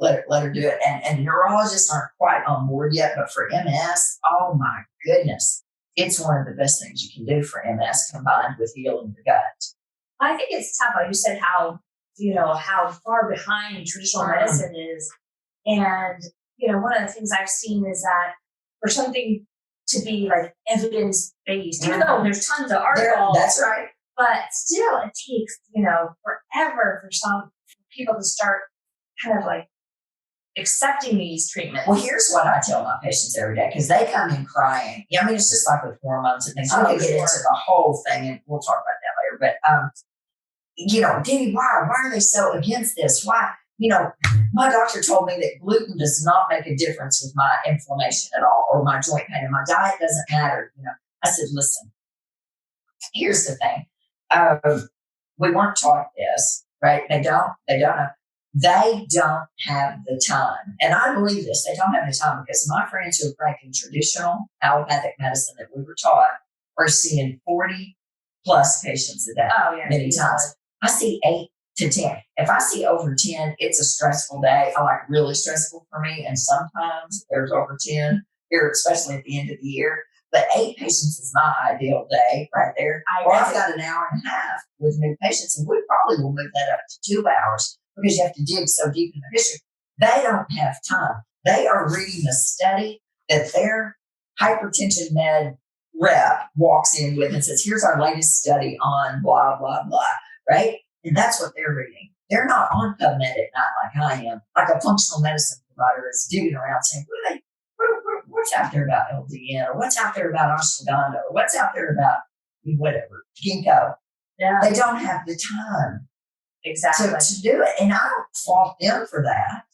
let her do it. And neurologists aren't quite on board yet, but for MS, oh my goodness, it's one of the best things you can do for MS combined with healing the gut. I think it's tough. You said how far behind traditional medicine is. And, one of the things I've seen is that for something to be like evidence-based, even though there's tons of articles. That's right. But still, it takes, forever for some people to start kind of like accepting these treatments. Well, here's what I tell my patients every day, because they come in crying. Yeah, I mean, it's just like with hormones and things. We can get into the whole thing, and we'll talk about that later. But, Dani, why are they so against this? Why? My doctor told me that gluten does not make a difference with my inflammation at all, or my joint pain, and my diet doesn't matter. I said, listen, here's the thing. We weren't taught this, right? They don't know. They don't have the time. And I believe this. They don't have the time because my friends who are practicing traditional allopathic medicine that we were taught are seeing 40 plus patients a day. Oh, yeah, many times. I see 8 to 10. If I see over 10, it's a stressful day. I like really stressful for me. And sometimes there's over 10 here, especially at the end of the year. But 8 patients is my ideal day right there. I've got an hour and a half with new patients, and we probably will move that up to 2 hours because you have to dig so deep in their history. They don't have time. They are reading a study that their hypertension med rep walks in with and says, here's our latest study on blah, blah, blah, right? And that's what they're reading. They're not on PubMed at night like I am, like a functional medicine provider is digging around saying, what's out there about LDN, or what's out there about ashwagandha, or what's out there about whatever, ginkgo. Yeah. They don't have the time to do it. And I don't fault them for that.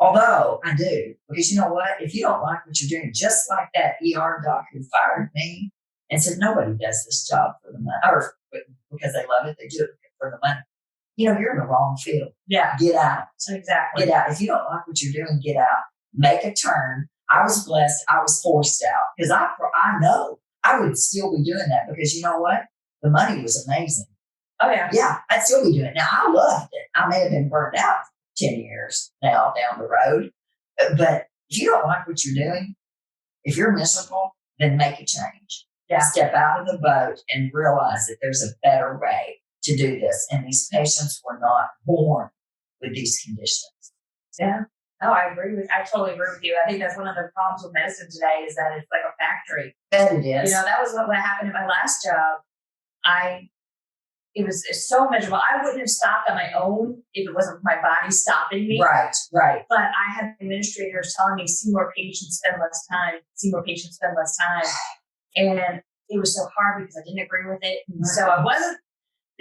Although I do, because you know what? If you don't like what you're doing, just like that ER doc who fired me and said, nobody does this job for the money, or because they love it, they do it for the money. You're in the wrong field. Yeah. Get out. Exactly. Get out. If you don't like what you're doing, get out. Make a turn. I was blessed. I was forced out because I know I would still be doing that because you know what? The money was amazing. Oh, yeah. Yeah, I'd still be doing it. Now, I loved it. I may have been burned out 10 years now down the road. But if you don't like what you're doing, if you're miserable, then make a change. Yeah. Step out of the boat and realize that there's a better way to do this. And these patients were not born with these conditions. Yeah. No, I totally agree with you. I think that's one of the problems with medicine today is that it's like a factory. Bet it is. You know, that was what happened in my last job. It's so miserable. I wouldn't have stopped on my own if it wasn't my body stopping me. Right. But I had administrators telling me, see more patients, spend less time, see more patients, spend less time. And it was so hard because I didn't agree with it. And so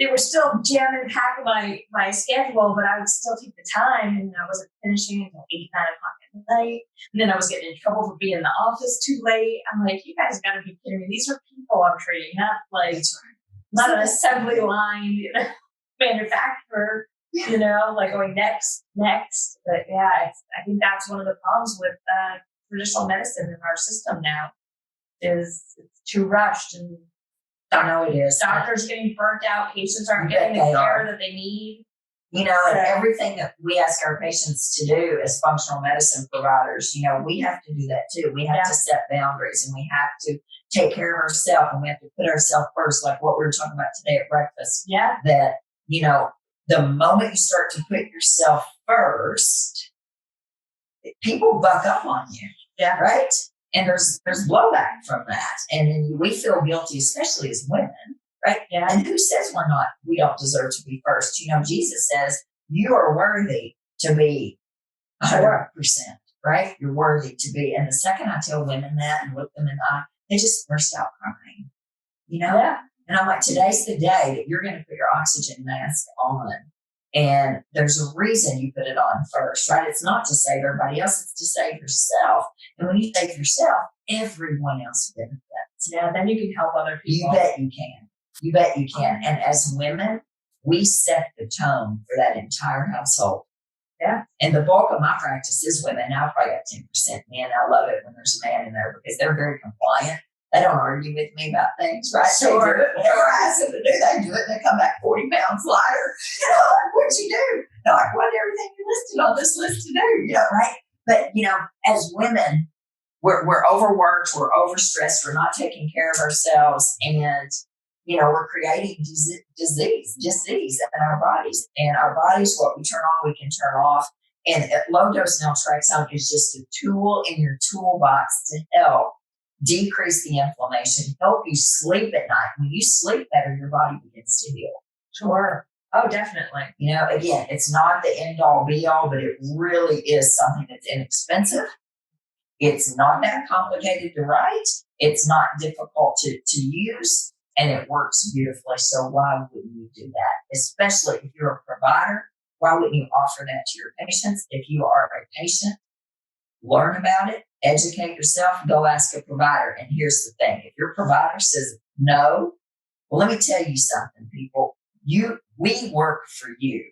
they were still jamming packed my schedule, but I would still take the time, and I wasn't finishing until 8, 9 o'clock at night. And then I was getting in trouble for being in the office too late. I'm like, you guys gotta be kidding me. These are people I'm treating, not an assembly line, manufacturer, like going next. But yeah, I think that's one of the problems with traditional medicine in our system now is it's too rushed, and I know it is. Doctors getting burnt out, patients aren't getting the care that they need. And everything that we ask our patients to do as functional medicine providers, we have to do that too. We have to set boundaries, and we have to take care of ourselves, and we have to put ourselves first, like what we were talking about today at breakfast. Yeah. That, the moment you start to put yourself first, people buck up on you. Yeah. Right? And there's blowback from that. And then we feel guilty, especially as women, right? Yeah. And who says we don't deserve to be first? Jesus says you are worthy to be 100%, right? You're worthy to be. And the second I tell women that and look them in the eye, they just burst out crying, Yeah. And I'm like, today's the day that you're going to put your oxygen mask on. And there's a reason you put it on first, right? It's not to save everybody else, it's to save yourself. And when you save yourself, everyone else benefits. Yeah, then you can help other people. You bet you can. You bet you can. And as women, we set the tone for that entire household. Yeah. And the bulk of my practice is women. Now I've probably got 10% men. I love it when there's a man in there because they're very compliant. They don't argue with me about things, right? Sure. They do it. Whatever I ask them to do, they do it. They come back 40 pounds lighter. Like, what'd you do? They're like, what everything you listed on this list to do, right? But, as women, we're overworked, we're overstressed, we're not taking care of ourselves, and, we're creating disease in our bodies. And our bodies, what we turn on, we can turn off. And low dose naltrexone is just a tool in your toolbox to help decrease the inflammation, help you sleep at night. When you sleep better, your body begins to heal. Sure. Oh, definitely. Again, it's not the end all be all, but it really is something that's inexpensive. It's not that complicated to write. It's not difficult to use, and it works beautifully. So why wouldn't you do that? Especially if you're a provider, why wouldn't you offer that to your patients? If you are a patient, learn about it, educate yourself, go ask a provider. And here's the thing. If your provider says no, well, let me tell you something, people. We work for you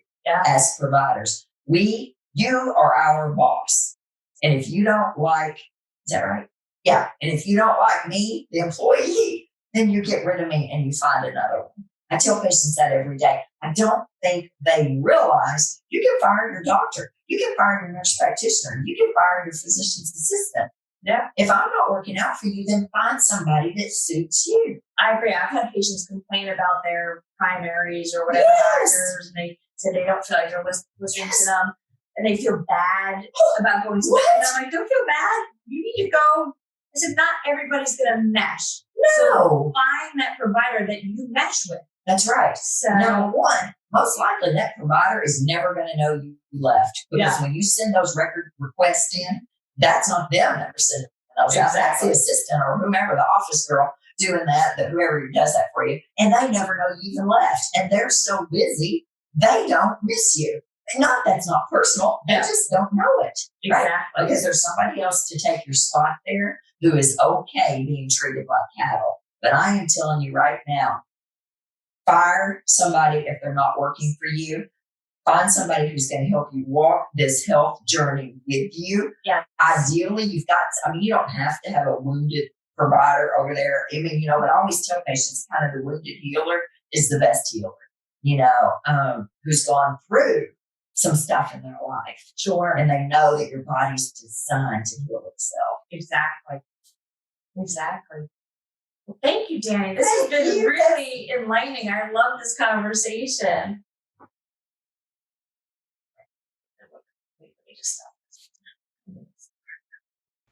as providers. You are our boss. And if you don't like, is that right? Yeah. And if you don't like me, the employee, then you get rid of me and you find another one. I tell patients that every day. I don't think they realize you can fire your doctor. You can fire your nurse practitioner. You can fire your physician's assistant. Yeah. If I'm not working out for you, then find somebody that suits you. I agree. I've had patients complain about their primaries or whatever doctors, and they said they don't feel like they're listening to them, and they feel bad about going to them. And I'm like, don't feel bad. You need to go. I said, not everybody's going to mesh. No. So find that provider that you mesh with. That's right. So, number one, most likely that provider is never going to know you left, because when you send those record requests in, that's not them ever sending those out. That's the assistant or whomever, the office girl doing that whoever does that for you. And they never know you even left. And they're so busy, they don't miss you. That's not personal. They just don't know it. Right? Exactly. Because there's somebody else to take your spot there who is okay being treated like cattle. But I am telling you right now, fire somebody if they're not working for you. Find somebody who's going to help you walk this health journey with you. Yeah. Ideally, you don't have to have a wounded provider over there. But I always tell patients kind of the wounded healer is the best healer, who's gone through some stuff in their life. Sure. And they know that your body's designed to heal itself. Exactly. Exactly. Well, thank you, Dani. This has been really enlightening. I love this conversation. Let me just stop.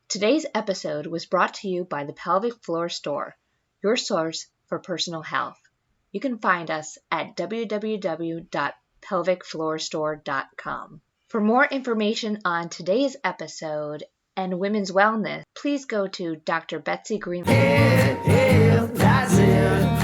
Today's episode was brought to you by the Pelvic Floor Store, your source for personal health. You can find us at www.pelvicfloorstore.com. For more information on today's episode and women's wellness, please go to Dr. Betsy Green. That's it.